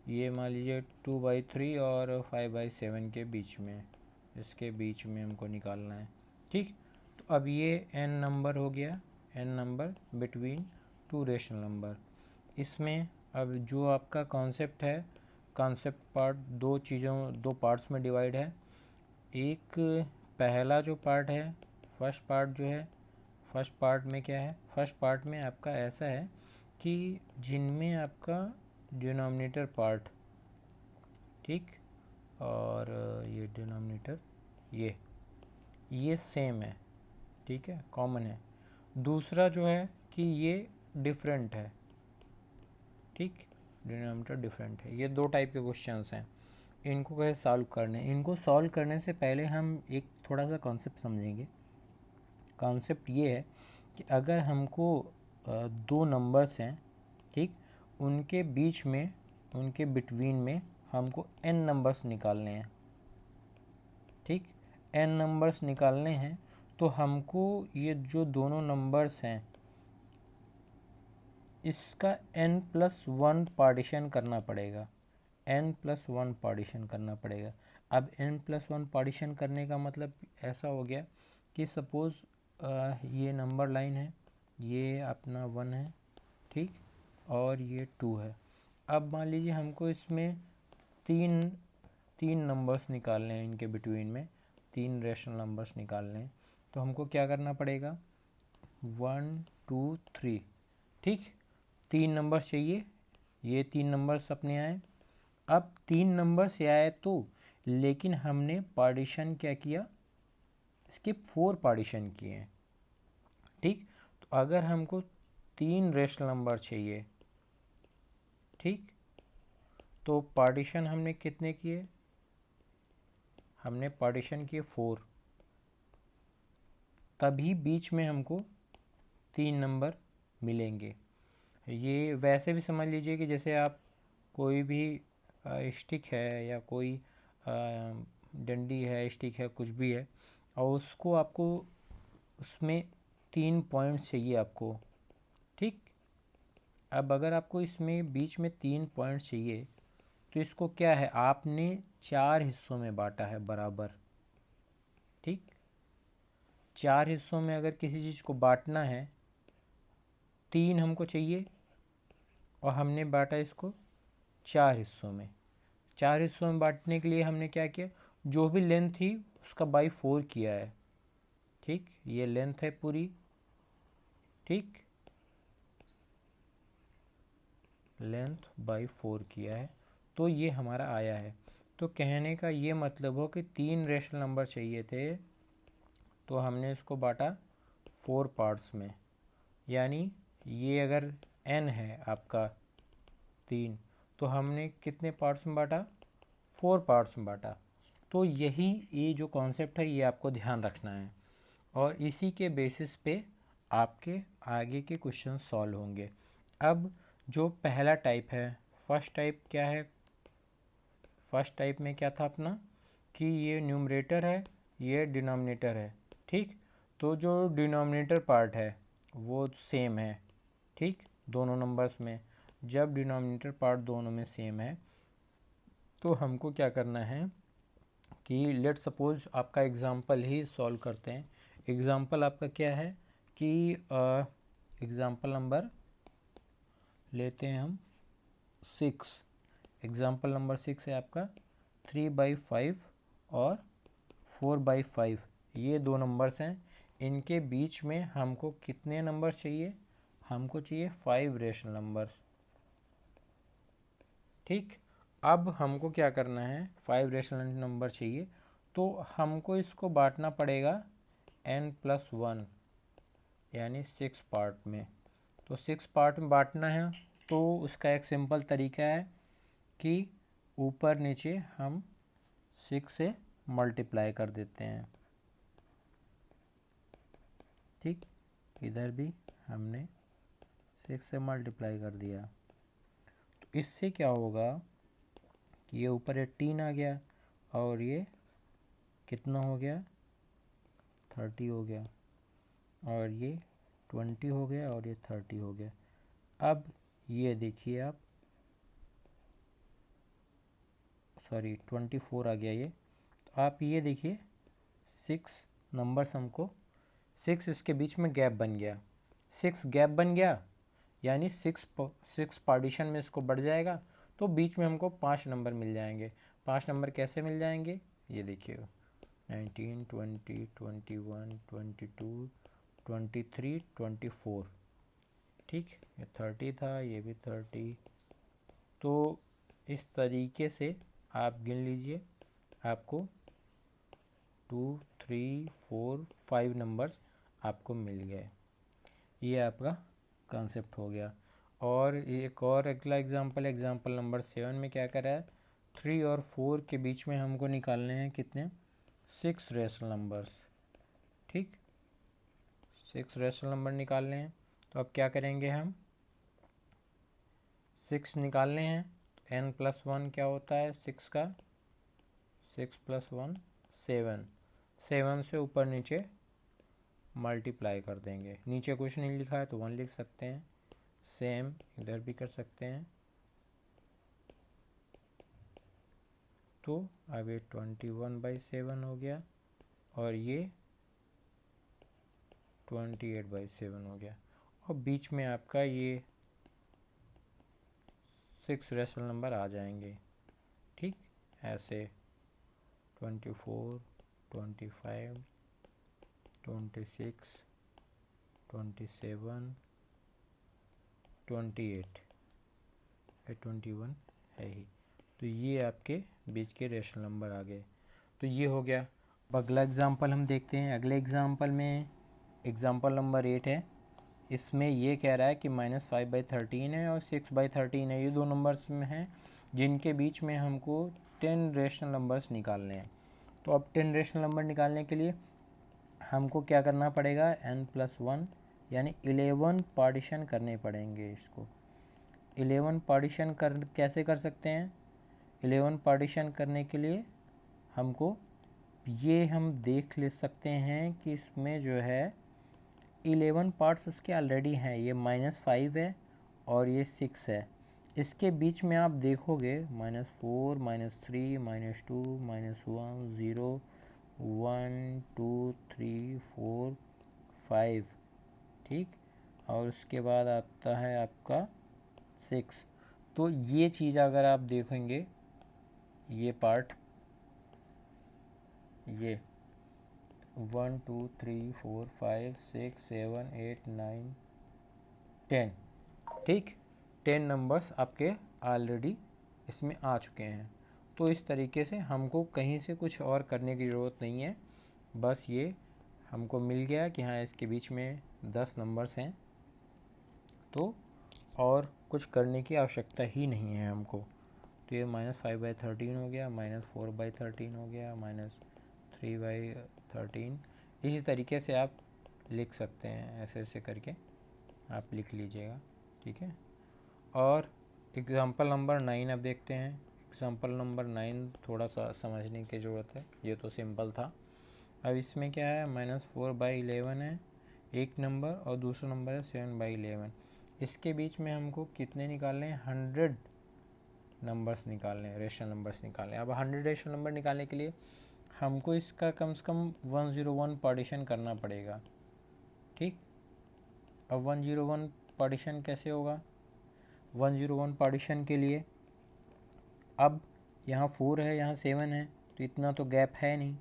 Speaker 1: ये मान लीजिए 2/3 और 5/7 के बीच में, इसके बीच में हमको निकालना है। ठीक, तो अब ये n नंबर हो गया, n number between two rational number. इसमें अब जो आपका कॉन्सेप्ट है, कॉन्सेप्ट पार्ट दो पार्ट्स में डिवाइड है। एक पहला जो पार्ट है, फर्स्ट पार्ट जो है, फर्स्ट पार्ट में क्या है, फर्स्ट पार्ट में आपका ऐसा है कि जिनमें आपका डिनोमिनेटर पार्ट, ठीक, और ये डिनोमिनेटर ये सेम है, ठीक है, कॉमन है। दूसरा जो है कि ये डिफरेंट है, ठीक, डिनोमिनेटर डिफरेंट है। ये दो टाइप के क्वेश्चंस हैं, इनको कैसे सॉल्व करने। इनको सॉल्व करने से पहले हम एक थोड़ा सा कॉन्सेप्ट समझेंगे। कॉन्सेप्ट ये है कि अगर हमको दो नंबर्स हैं, ठीक, उनके बीच में, उनके बिटवीन में हमको n नंबर्स निकालने हैं। ठीक, n नंबर्स निकालने हैं तो हमको ये जो दोनों नंबर्स हैं इसका n+1 पार्टीशन करना पड़ेगा, n+1 पार्टीशन करना पड़ेगा। अब n+1 पार्टीशन करने का मतलब ऐसा हो गया कि सपोज़ ये नंबर लाइन है, ये अपना 1 है, ठीक, और ये 2 है। अब मान लीजिए हमको इसमें तीन नंबर्स निकालने हैं, इनके बिटवीन में 3 रेशनल नंबर्स निकालने हैं। तो हमको क्या करना पड़ेगा, 1 2 3, ठीक, 3 नंबर्स चाहिए। ये 3 नंबर्स अपने आए। अब 3 नंबर्स आए तो, लेकिन हमने पार्टीशन क्या किया, इसके 4 पार्टीशन किए हैं। ठीक, तो अगर हमको 3 रेशनल नंबर चाहिए, ठीक, तो पार्टीशन हमने कितने किए, हमने पार्टीशन किए 4, तभी बीच में हमको 3 नंबर मिलेंगे। ये वैसे भी समझ लीजिए कि जैसे आप कोई भी स्टिक है या कोई डंडी है, स्टिक है, कुछ भी है, और उसको आपको उसमें 3 पॉइंट्स चाहिए आपको। ठीक, अब अगर आपको इसमें बीच में 3 पॉइंट्स चाहिए तो इसको क्या है, आपने 4 हिस्सों में बांटा है बराबर। ठीक, 4 हिस्सों में अगर किसी चीज़ को बांटना है, 3 हमको चाहिए और हमने बांटा इसको 4 हिस्सों में। 4 हिस्सों में बांटने के लिए हमने क्या किया, जो भी लेंथ थी उसका बाई 4 किया है। ठीक, ये लेंथ है पूरी, ठीक, लेंथ बाई 4 किया है, तो ये हमारा आया है। तो कहने का ये मतलब हो कि 3 रेशनल नंबर चाहिए थे, तो हमने इसको बांटा 4 पार्ट्स में। यानी ये अगर n है आपका 3, तो हमने कितने पार्ट्स में बांटा, 4 पार्ट्स में बांटा। तो यही ये जो कॉन्सेप्ट है ये आपको ध्यान रखना है, और इसी के बेसिस पे आपके आगे के क्वेश्चन सॉल्व होंगे। अब जो पहला टाइप है, फर्स्ट टाइप क्या है, फर्स्ट टाइप में क्या था अपना कि ये न्यूमरेटर है, ये डिनोमिनेटर है। ठीक, तो जो डिनोमिनेटर पार्ट है वो सेम है, ठीक, दोनों नंबर्स में। जब डिनोमिनेटर पार्ट दोनों में सेम है तो हमको क्या करना है कि लेट सपोज आपका एग्ज़ाम्पल ही सॉल्व करते हैं। एग्ज़ाम्पल आपका क्या है कि एग्ज़ाम्पल नंबर लेते हैं हम 6। एग्ज़ाम्पल नंबर 6 है आपका 3/5 और 4/5, ये दो नंबर्स हैं। इनके बीच में हमको कितने नंबर चाहिए, हमको चाहिए 5 रेशनल नंबर्स। ठीक, अब हमको क्या करना है, 5 रेशनल नंबर चाहिए, तो हमको इसको बांटना पड़ेगा n+1 यानी 6 पार्ट में। तो 6 पार्ट में बांटना है, तो उसका एक सिंपल तरीका है कि ऊपर नीचे हम 6 से मल्टीप्लाई कर देते हैं। ठीक, इधर भी हमने 6 से मल्टीप्लाई कर दिया। तो इससे क्या होगा कि ये ऊपर 18 आ गया और ये कितना हो गया, 30 हो गया, और ये 20 हो गया और ये 30 हो गया। अब ये देखिए आप, सॉरी 24 आ गया ये। तो आप ये देखिए 6 नंबर्स हमको, 6 इसके बीच में गैप बन गया, 6 गैप बन गया, यानी 6 पार्टीशन में इसको बढ़ जाएगा, तो बीच में हमको 5 नंबर मिल जाएंगे। 5 नंबर कैसे मिल जाएंगे, ये देखिए 19, 20, 21, 22, 23, 24, ठीक, ये 30 था, ये भी 30। तो इस तरीके से आप गिन लीजिए, आपको 2, 3, 4, 5 नंबर्स आपको मिल गए। ये आपका कॉन्सेप्ट हो गया। और एक और अगला एग्जांपल नंबर 7 में क्या करा है, 3 और 4 के बीच में हमको निकालने हैं कितने, 6 रेशनल नंबर्स, ठीक, 6 रेशनल नंबर निकालने हैं। तो अब क्या करेंगे, हम 6 निकालने हैं, तो n+1 क्या होता है 6 का, 6 + 1 7, 7 से ऊपर नीचे मल्टीप्लाई कर देंगे। नीचे कुछ नहीं लिखा है तो 1 लिख सकते हैं, सेम इधर भी कर सकते हैं। तो अब ये 21/7 हो गया और ये 28/7 हो गया। और बीच में आपका ये 6 रेशनल नंबर आ जाएंगे, ठीक, ऐसे 24, 25, 26, 27, 28, 21 है ही। तो ये आपके बीच के रेशनल नंबर आ गए। तो ये हो गया। अब अगला एग्जांपल हम देखते हैं। अगले एग्जांपल में एग्जांपल नंबर 8 है। इसमें ये कह रहा है कि -5/13 है और 6/13 है, ये दो नंबर्स में हैं जिनके बीच में हमको 10 रेशनल नंबर्स निकालने हैं। तो अब 10 रेशनल नंबर निकालने के लिए हमको क्या करना पड़ेगा, n+1 यानी 11 पार्टीशन करने पड़ेंगे इसको। 11 पार्टीशन कैसे कर सकते हैं, 11 पार्टीशन करने के लिए हमको ये हम देख ले सकते हैं कि इसमें जो है 11 पार्ट्स इसके ऑलरेडी हैं। ये -5 है और ये 6 है। इसके बीच में आप देखोगे -4, -3, -2, -1, 0, 1, 2, 3, 4, 5, ठीक, और उसके बाद आता है आपका 6। तो ये चीज़ अगर आप देखेंगे, ये पार्ट, ये 1, 2, 3, 4, 5, 6, 7, 8, 9, 10, ठीक, 10 नंबर्स आपके ऑलरेडी इसमें आ चुके हैं। तो इस तरीके से हमको कहीं से कुछ और करने की ज़रूरत नहीं है, बस ये हमको मिल गया कि हाँ इसके बीच में 10 नंबर्स हैं, तो और कुछ करने की आवश्यकता ही नहीं है हमको। तो ये -5/13 हो गया, -4/13 हो गया, -3/13। इसी तरीके से आप लिख सकते हैं, ऐसे ऐसे करके आप लिख लीजिएगा, ठीक है। और एग्ज़ाम्पल नंबर 9 अब देखते हैं। एग्ज़ाम्पल नंबर 9 थोड़ा सा समझने की ज़रूरत है, ये तो सिंपल था। अब इसमें क्या है, -4/11 है एक नंबर और दूसरा नंबर है 7/11। इसके बीच में हमको कितने निकालने हैं, 100 नंबर्स निकालने हैं, रेशनल नंबर्स निकालने हैं। अब 100 रेशनल नंबर निकालने के लिए हमको इसका कम से कम 101 पार्टीशन करना पड़ेगा, ठीक। अब 101 पार्टीशन कैसे होगा, 101 पार्टीशन के लिए अब यहाँ 4 है, यहाँ 7 है, तो इतना तो गैप है नहीं,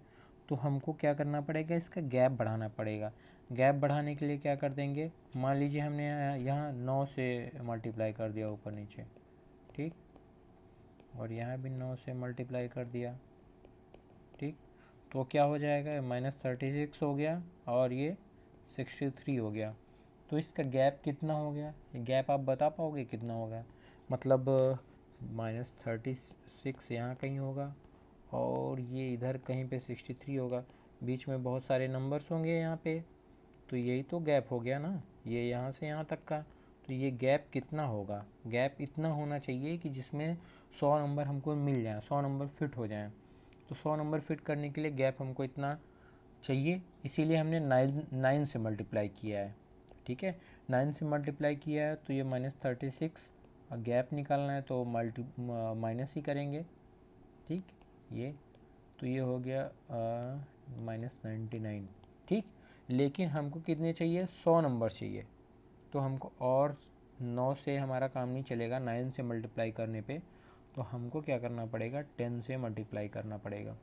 Speaker 1: तो हमको क्या करना पड़ेगा, इसका गैप बढ़ाना पड़ेगा। गैप बढ़ाने के लिए क्या कर देंगे, मान लीजिए हमने यहाँ 9 से मल्टीप्लाई कर दिया ऊपर नीचे, ठीक, और यहाँ भी 9 से मल्टीप्लाई कर दिया, ठीक, तो क्या हो जाएगा, -36 हो गया और ये 63 हो गया। तो इसका गैप कितना हो गया, गैप आप बता पाओगे कितना होगा, मतलब -36 यहाँ कहीं होगा और ये इधर कहीं पे 63 होगा, बीच में बहुत सारे नंबर्स होंगे यहाँ पे, तो यही तो गैप हो गया ना, ये यहाँ से यहाँ तक का। तो ये गैप कितना होगा, गैप इतना होना चाहिए कि जिसमें 100 नंबर हमको मिल जाए, 100 नंबर फिट हो जाएं। तो 100 नंबर फिट करने के लिए गैप हमको इतना चाहिए, इसीलिए हमने 9 से मल्टीप्लाई किया है, ठीक है। 9 से मल्टीप्लाई किया है तो ये -36, गैप निकालना है तो माइनस ही करेंगे, ठीक। ये तो ये हो गया -99, ठीक। लेकिन हमको कितने चाहिए, 100 नंबर चाहिए, तो हमको और 9 से हमारा काम नहीं चलेगा, 9 से मल्टीप्लाई करने पे, तो हमको क्या करना पड़ेगा, 10 से मल्टीप्लाई करना पड़ेगा।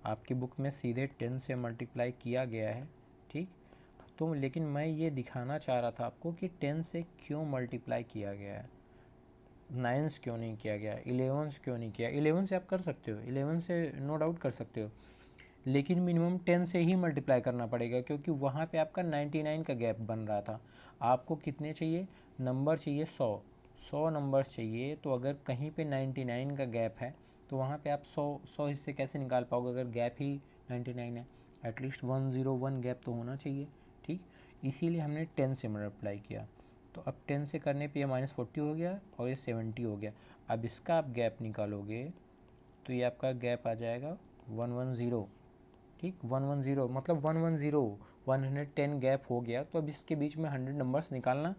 Speaker 1: आपकी बुक में सीधे 10 से मल्टीप्लाई किया गया है, ठीक। तो लेकिन मैं ये दिखाना चाह रहा था आपको कि 10 से क्यों मल्टीप्लाई किया गया है, 9 क्यों नहीं किया गया, 11 क्यों नहीं किया। 11 से आप कर सकते हो, 11 से नो डाउट कर सकते हो, लेकिन मिनिमम 10 से ही मल्टीप्लाई करना पड़ेगा, क्योंकि वहाँ पे आपका 99 का गैप बन रहा था। आपको कितने चाहिए, नंबर चाहिए 100 नंबर चाहिए, तो अगर कहीं पे 99 का गैप है तो वहाँ पे आप 100 हिस्से कैसे निकाल पाओगे, अगर गैप ही 99 है। एटलीस्ट 101 गैप तो होना चाहिए, ठीक। इसीलिए हमने 10 से मल्टीप्लाई किया। तो अब 10 से करने पे ये -40 हो गया और ये 70 हो गया। अब इसका आप गैप निकालोगे तो ये आपका गैप आ जाएगा 110, ठीक। 110 मतलब 110 गैप हो गया। तो अब इसके बीच में 100 नंबर्स निकालना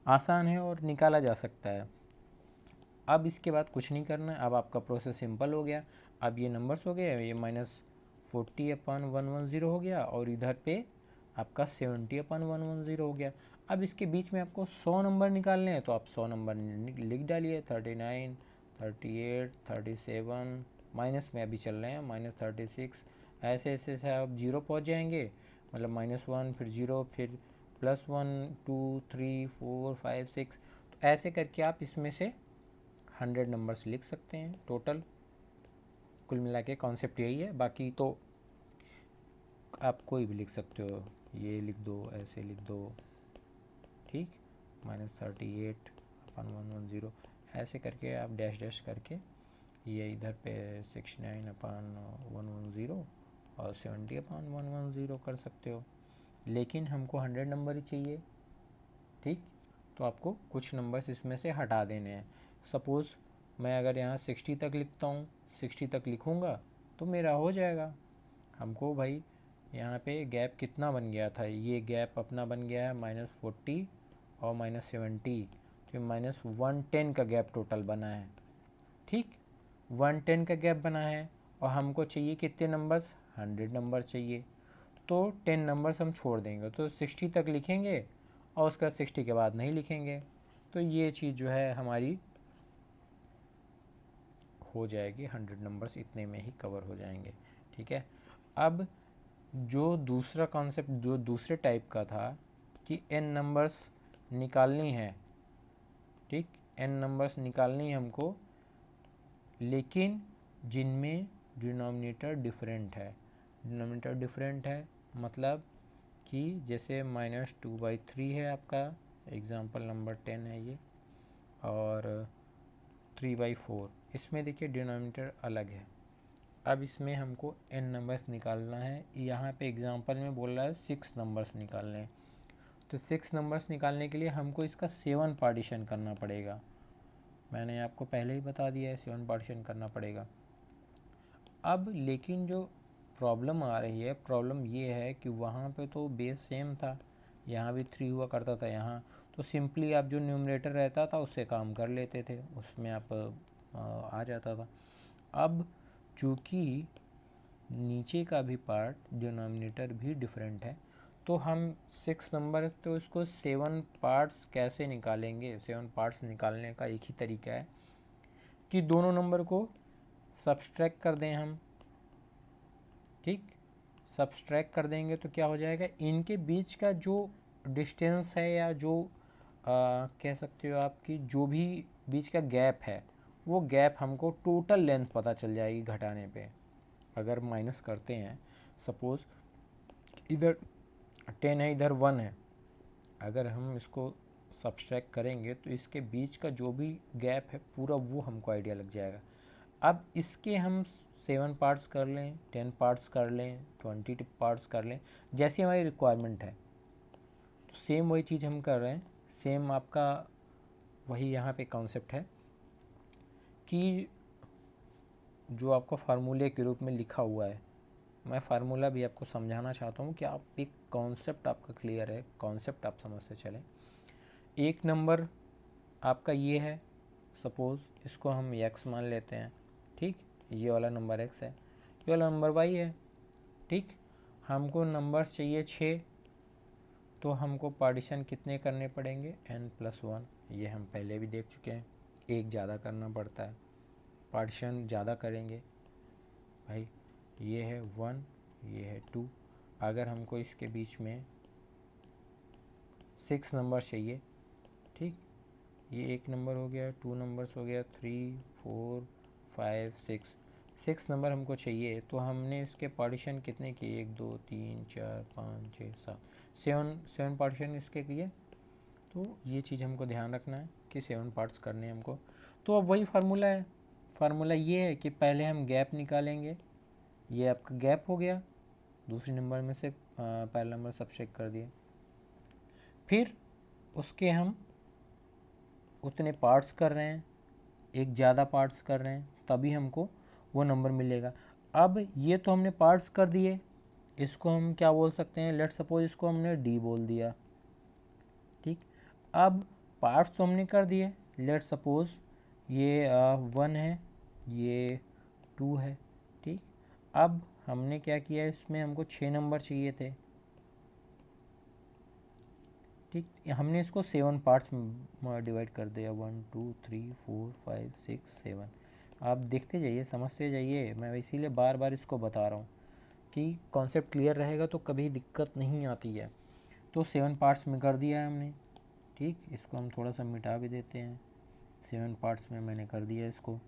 Speaker 1: आसान है और निकाला जा सकता है। अब इसके बाद कुछ नहीं करना है, अब आपका प्रोसेस सिंपल हो गया। अब ये नंबर्स हो गए, ये -40/110 हो गया और इधर पे आपका 70/110 हो गया। अब इसके बीच में आपको 100 नंबर निकालने हैं, तो आप 100 नंबर लिख डालिए, 39, 38, 37, माइनस में अभी चल रहे हैं -36, ऐसे ऐसे से आप 0 पहुँच जाएंगे, मतलब -1 फिर 0 फिर +1 2 3 4 5 6, तो ऐसे करके आप इसमें से 100 नंबर्स लिख सकते हैं टोटल। कुल मिला के कॉन्सेप्ट यही है, बाकी तो आप कोई भी लिख सकते हो, ये लिख दो, ऐसे लिख दो, ठीक। -38/110 ऐसे करके आप डैश डैश करके ये इधर पे 69/110 और 70/110 कर सकते हो। लेकिन हमको 100 नंबर ही चाहिए, ठीक। तो आपको कुछ नंबर्स इसमें से हटा देने हैं। सपोज़ मैं अगर यहाँ 60 तक लिखता हूँ, 60 तक लिखूँगा तो मेरा हो जाएगा। हमको भाई यहाँ पे गैप कितना बन गया था, ये गैप अपना बन गया है -40 और -70, तो -110 का गैप टोटल बना है, ठीक। 110 का गैप बना है और हमको चाहिए कितने नंबर्स, 100 नंबर चाहिए। तो 10 नंबर्स हम छोड़ देंगे, तो 60 तक लिखेंगे और उसका 60 के बाद नहीं लिखेंगे। तो ये चीज़ जो है हमारी हो जाएगी, 100 नंबर्स इतने में ही कवर हो जाएंगे, ठीक है। अब जो दूसरा कॉन्सेप्ट जो दूसरे टाइप का था कि n नंबर्स निकालनी है, ठीक, n नंबर्स निकालनी है हमको, लेकिन जिनमें डिनोमिनेटर डिफरेंट है। डिनोमिनेटर डिफरेंट है मतलब कि जैसे -2/3 है आपका, एग्ज़ाम्पल नंबर 10 है ये, और 3/4, इसमें देखिए डिनोमिनेटर अलग है। अब इसमें हमको n नंबर्स निकालना है। यहाँ पे एग्जांपल में बोल रहा है 6 नंबर्स निकालने हैं, तो 6 नंबर्स निकालने के लिए हमको इसका 7 पार्टीशन करना पड़ेगा। मैंने आपको पहले ही बता दिया है, 7 पार्टीशन करना पड़ेगा। अब लेकिन जो प्रॉब्लम आ रही है, प्रॉब्लम ये है कि वहाँ पे तो बेस सेम था, यहाँ भी 3 हुआ करता था, यहाँ तो सिंपली आप जो न्यूमरेटर रहता था उससे काम कर लेते थे, उसमें आप आ जाता था। अब चूँकि नीचे का भी पार्ट डिनोमिनेटर भी डिफरेंट है, तो हम 6 नंबर, तो इसको 7 पार्ट्स कैसे निकालेंगे। 7 पार्ट्स निकालने का एक ही तरीका है कि दोनों नंबर को सब्सट्रैक्ट कर दें हम, ठीक। सब्सट्रैक्ट कर देंगे तो क्या हो जाएगा, इनके बीच का जो डिस्टेंस है या जो कह सकते हो आपकी जो भी बीच का गैप है, वो गैप हमको टोटल लेंथ पता चल जाएगी घटाने पे। अगर माइनस करते हैं, सपोज़ इधर 10 है, इधर 1 है, अगर हम इसको सब्सट्रैक्ट करेंगे तो इसके बीच का जो भी गैप है पूरा वो हमको आइडिया लग जाएगा। अब इसके हम 7 पार्ट्स कर लें, 10 पार्ट्स कर लें, 20 पार्ट्स कर लें, जैसी हमारी रिक्वायरमेंट है। तो सेम वही चीज़ हम कर रहे हैं, सेम आपका वही यहाँ पे कॉन्सेप्ट है कि जो आपका फार्मूले के रूप में लिखा हुआ है मैं फार्मूला भी आपको समझाना चाहता हूँ कि आप एक कॉन्सेप्ट आपका क्लियर है, कॉन्सेप्ट आप समझते चलें। एक नंबर आपका ये है, सपोज़ इसको हम x मान लेते हैं, ठीक। ये वाला नंबर x है, ये वाला नंबर y है, ठीक। हमको नंबर चाहिए 6, तो हमको पार्टीशन कितने करने पड़ेंगे, n+1। ये हम पहले भी देख चुके हैं, एक ज़्यादा करना पड़ता है, पार्टीशन ज़्यादा करेंगे भाई। ये है 1, ये है 2। अगर हमको इसके बीच में 6 नंबर चाहिए, ठीक। ये एक नंबर हो गया, 2 नंबर्स हो गया, 3 4 5 6, 6 नंबर हमको चाहिए। तो हमने इसके पार्टीशन कितने किए, 1 2 3 4 5 6 7, 7 पार्टीशन इसके किए। तो ये चीज़ हमको ध्यान रखना है कि 7 पार्ट्स करने हैं हमको। तो अब वही फार्मूला है, फार्मूला ये है कि पहले हम गैप निकालेंगे, ये आपका गैप हो गया, दूसरे नंबर में से पहला नंबर सब्ट्रैक्ट कर दिए, फिर उसके हम उतने पार्ट्स कर रहे हैं, एक ज़्यादा पार्ट्स कर रहे हैं, तभी हमको वो नंबर मिलेगा। अब ये तो हमने पार्ट्स कर दिए, इसको हम क्या बोल सकते हैं, लेट्स सपोज इसको हमने डी बोल दिया, ठीक। अब पार्ट्स तो हमने कर दिए, लेट्स सपोज ये 1 है, ये 2 है, ठीक। अब हमने क्या किया, इसमें हमको 6 नंबर चाहिए थे, ठीक। हमने इसको 7 पार्ट्स में डिवाइड कर दिया, 1 2 3 4 5 6 7। आप देखते जाइए, समझते जाइए, मैं इसीलिए बार बार इसको बता रहा हूँ कि कॉन्सेप्ट क्लियर रहेगा तो कभी दिक्कत नहीं आती है। तो 7 पार्ट्स में कर दिया है हमने, ठीक। इसको हम थोड़ा सा मिटा भी देते हैं, 7 पार्ट्स में मैंने कर दिया इसको।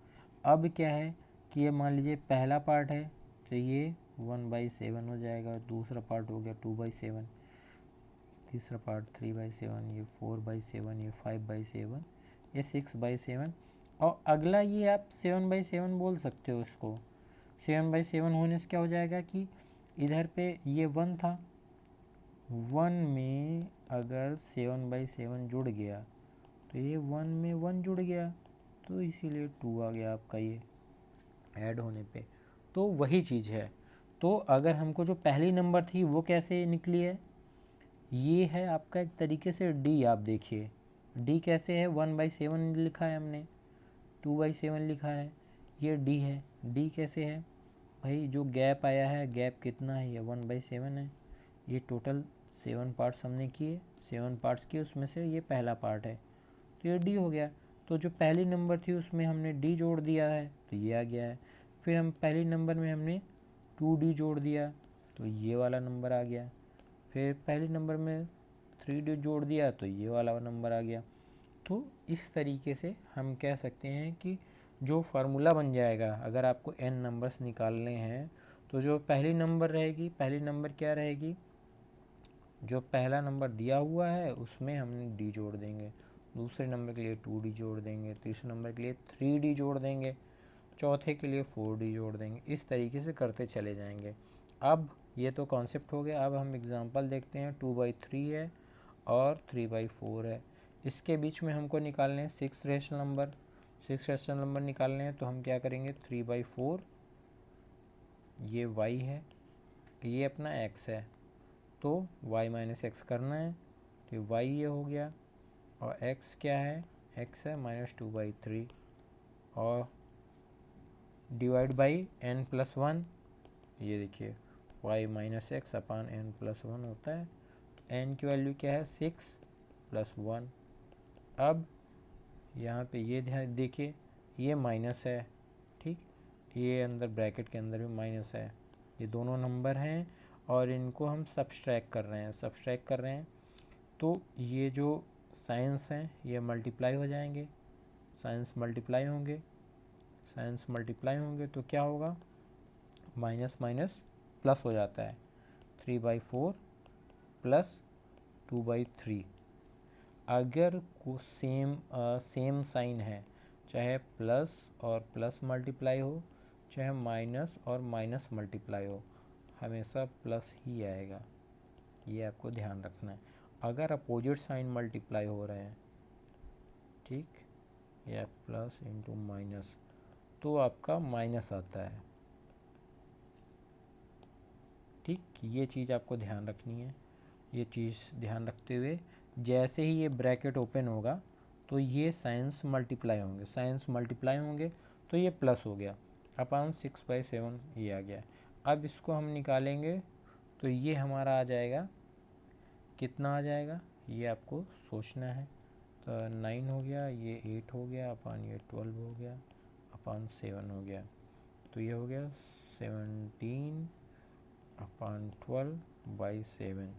Speaker 1: अब क्या है कि ये मान लीजिए पहला पार्ट है, तो ये 1/7 हो जाएगा, दूसरा पार्ट हो गया 2/7, तीसरा पार्ट 3/7, ये 4/7, ये 5/7, ये 6/7, और अगला ये आप 7/7 बोल सकते हो इसको। 7/7 होने से क्या हो जाएगा कि इधर पे ये 1 था, 1 में अगर 7/7 जुड़ गया तो ये 1 में 1 जुड़ गया, तो इसीलिए 2 आ गया आपका ये ऐड होने पे। तो वही चीज़ है। तो अगर हमको जो पहली नंबर थी वो कैसे निकली है, ये है आपका एक तरीके से डी। आप देखिए डी कैसे है, 1/7 लिखा है हमने, 2/7 लिखा है, ये डी है। डी कैसे है भाई, जो गैप आया है, गैप कितना है, ये 1/7 है। ये टोटल 7 पार्ट्स हमने किए, 7 पार्ट्स किए, उसमें से ये पहला पार्ट है, तो ये डी हो गया। तो जो पहली नंबर थी उसमें हमने डी जोड़ दिया है, तो ये आ गया है। फिर हम पहली नंबर में हमने 2D जोड़ दिया, तो ये वाला नंबर आ गया। फिर पहले नंबर में 3D जोड़ दिया, तो ये वाला नंबर आ गया। तो इस तरीके से हम कह सकते हैं कि जो फार्मूला बन जाएगा, अगर आपको n नंबर्स निकालने हैं, तो जो पहली नंबर रहेगी, पहली नंबर क्या रहेगी, जो पहला नंबर दिया हुआ है उसमें हमने d जोड़ देंगे, दूसरे नंबर के लिए 2D जोड़ देंगे, तीसरे नंबर के लिए 3D जोड़ देंगे, चौथे के लिए 4D जोड़ देंगे। इस तरीके से करते चले जाएंगे। अब ये तो कॉन्सेप्ट हो गया। अब हम एग्ज़ाम्पल देखते हैं। 2/3 है और 3/4 है। इसके बीच में हमको निकालने हैं 6 रेशनल नंबर। 6 रेशनल नंबर निकालने हैं तो हम क्या करेंगे, 3/4, ये y है, ये अपना x है, तो y - x करना है, तो y ये हो गया, और x क्या है, x है -2/3, और डिवाइड बाई n+1, ये देखिए y - x अपान n+1 होता है। तो n की वैल्यू क्या है, 6 + 1। अब यहाँ पे ये ध्यान देखिए, ये माइनस है, ठीक। ये अंदर ब्रैकेट के अंदर भी माइनस है। ये दोनों नंबर हैं और इनको हम सब्सट्रैक्ट कर रहे हैं, तो ये जो साइंस हैं ये मल्टीप्लाई हो जाएंगे, साइंस मल्टीप्लाई होंगे तो क्या होगा, माइनस माइनस प्लस हो जाता है, 3/4 + 2/3। अगर को सेम साइन है, चाहे प्लस और प्लस मल्टीप्लाई हो, चाहे माइनस और माइनस मल्टीप्लाई हो, हमेशा प्लस ही आएगा, ये आपको ध्यान रखना है। अगर अपोजिट साइन मल्टीप्लाई हो रहे हैं, ठीक, या प्लस इंटू माइनस, तो आपका माइनस आता है। ठीक, ये चीज़ आपको ध्यान रखनी है। ये चीज़ ध्यान रखते हुए जैसे ही ये ब्रैकेट ओपन होगा तो ये साइंस मल्टीप्लाई होंगे, साइंस मल्टीप्लाई होंगे तो ये प्लस हो गया अपॉन 6/7 ये आ गया। अब इसको हम निकालेंगे तो ये हमारा आ जाएगा, कितना आ जाएगा ये आपको सोचना है। तो 9 हो गया, ये 8 हो गया अपॉन ये 12 हो गया अपॉन 7 हो गया, तो ये हो गया 17 अपॉन 12/7।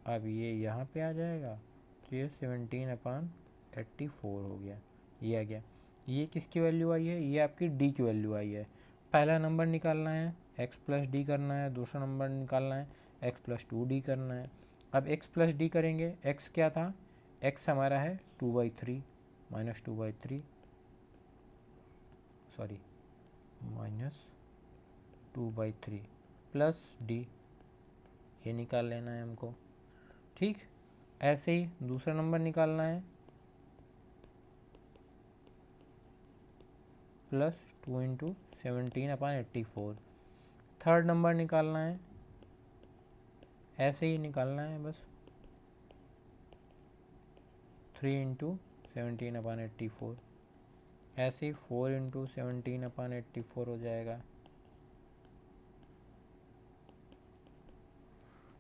Speaker 1: अब ये यहाँ पे आ जाएगा तो ये 17 अपॉन 84 हो गया, ये आ गया। ये किसकी वैल्यू आई है, ये आपकी डी की वैल्यू आई है। पहला नंबर निकालना है x प्लस डी करना है, दूसरा नंबर निकालना है x प्लस 2d करना है। अब x प्लस डी करेंगे, x क्या था, x हमारा है 2/3 minus 2/3 sorry minus 2/3 plus d, ये निकाल लेना है हमको। ठीक, ऐसे ही दूसरा नंबर निकालना है प्लस 2 इंटू 17/84। थर्ड नंबर निकालना है, ऐसे ही निकालना है बस 3 इंटू 17/84। ऐसे ही 4 इंटू 17/84 हो जाएगा।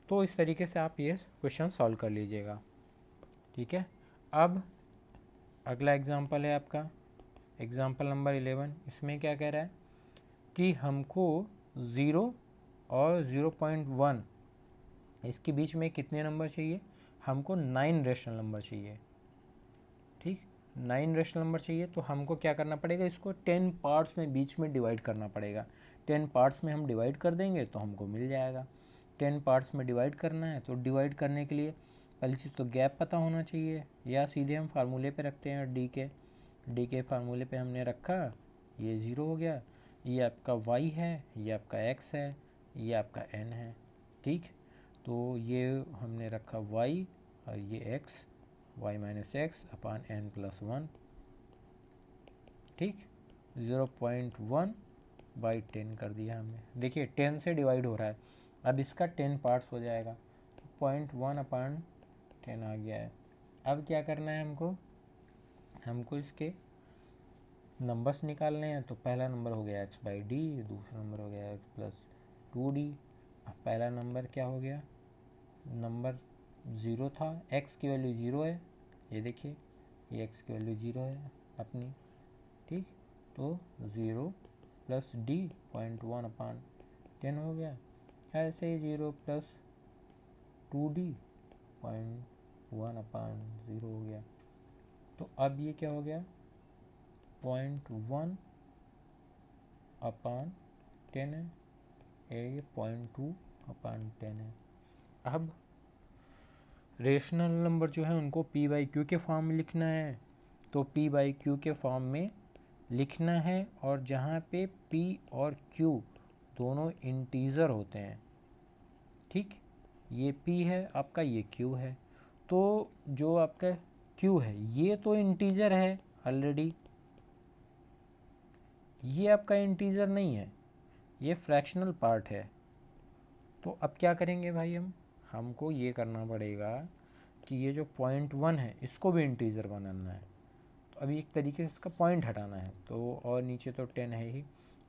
Speaker 1: तो इस तरीके से आप ये क्वेश्चन सॉल्व कर लीजिएगा। ठीक है, अब अगला एग्जांपल है आपका एग्जांपल नंबर 11। इसमें क्या कह रहा है कि हमको 0 और 0.1 इसके बीच में कितने नंबर चाहिए, हमको 9 रेशनल नंबर चाहिए। ठीक, 9 रेशनल नंबर चाहिए तो हमको क्या करना पड़ेगा, इसको 10 पार्ट्स में बीच में डिवाइड करना पड़ेगा। 10 पार्ट्स में हम डिवाइड कर देंगे तो हमको मिल जाएगा। 10 पार्ट्स में डिवाइड करना है तो डिवाइड करने के लिए पहली चीज़ तो गैप पता होना चाहिए, या सीधे हम फार्मूले पे रखते हैं डी के फार्मूले पे हमने रखा, ये 0 हो गया, ये आपका y है, ये आपका x है, ये आपका n है। ठीक, तो ये हमने रखा y और ये x, y माइनस एक्स अपान n प्लस 1। ठीक, 0.1/10 कर दिया हमने। देखिए 10 से डिवाइड हो रहा है, अब इसका 10 पार्ट्स हो जाएगा तो 0.1/10 आ गया है। अब क्या करना है हमको इसके नंबर्स निकालने हैं। तो पहला नंबर हो गया x/d, दूसरा नंबर हो गया x प्लस 2d। अब पहला नंबर क्या हो गया, नंबर 0 था, x की वैल्यू 0 है, ये देखिए ये x की वैल्यू 0 है अपनी। ठीक, तो 0 प्लस d 0.1/10 हो गया। ऐसे ही 0 प्लस 2d 0.1/0 हो गया। तो अब ये क्या हो गया 0.1/10 है, ये 0.2/10 है। अब रेशनल नंबर जो है उनको p/q के फॉर्म में लिखना है, तो p/q के फॉर्म में लिखना है, और जहाँ पे p और q दोनों इंटीजर होते हैं। ठीक, ये p है आपका, ये q है, तो जो आपका q है ये तो इंटीजर है ऑलरेडी, ये आपका इंटीजर नहीं है, ये फ्रैक्शनल पार्ट है। तो अब क्या करेंगे भाई, हमको ये करना पड़ेगा कि ये जो 0.1 है इसको भी इंटीजर बनाना है। तो अभी एक तरीके से इसका पॉइंट हटाना है, तो और नीचे तो 10 है ही,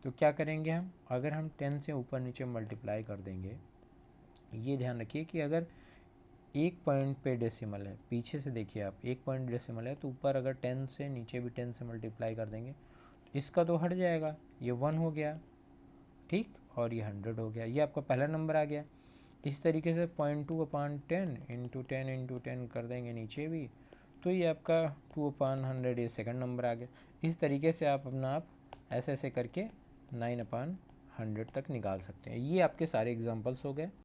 Speaker 1: तो क्या करेंगे हम, अगर हम 10 से ऊपर नीचे मल्टीप्लाई कर देंगे, ये ध्यान रखिए कि अगर एक पॉइंट पे डेसिमल है, पीछे से देखिए आप, एक पॉइंट डेसिमल है तो ऊपर अगर 10 से नीचे भी 10 से मल्टीप्लाई कर देंगे तो इसका तो हट जाएगा, ये 1 हो गया। ठीक, और ये 100 हो गया, ये आपका पहला नंबर आ गया। इस तरीके से 0.2/10 इंटू 10 कर देंगे नीचे भी, तो ये आपका 2/100 ये सेकंड नंबर आ गया। इस तरीके से आप ऐसे ऐसे करके 9/100 तक निकाल सकते हैं। ये आपके सारे एग्जांपल्स हो गए।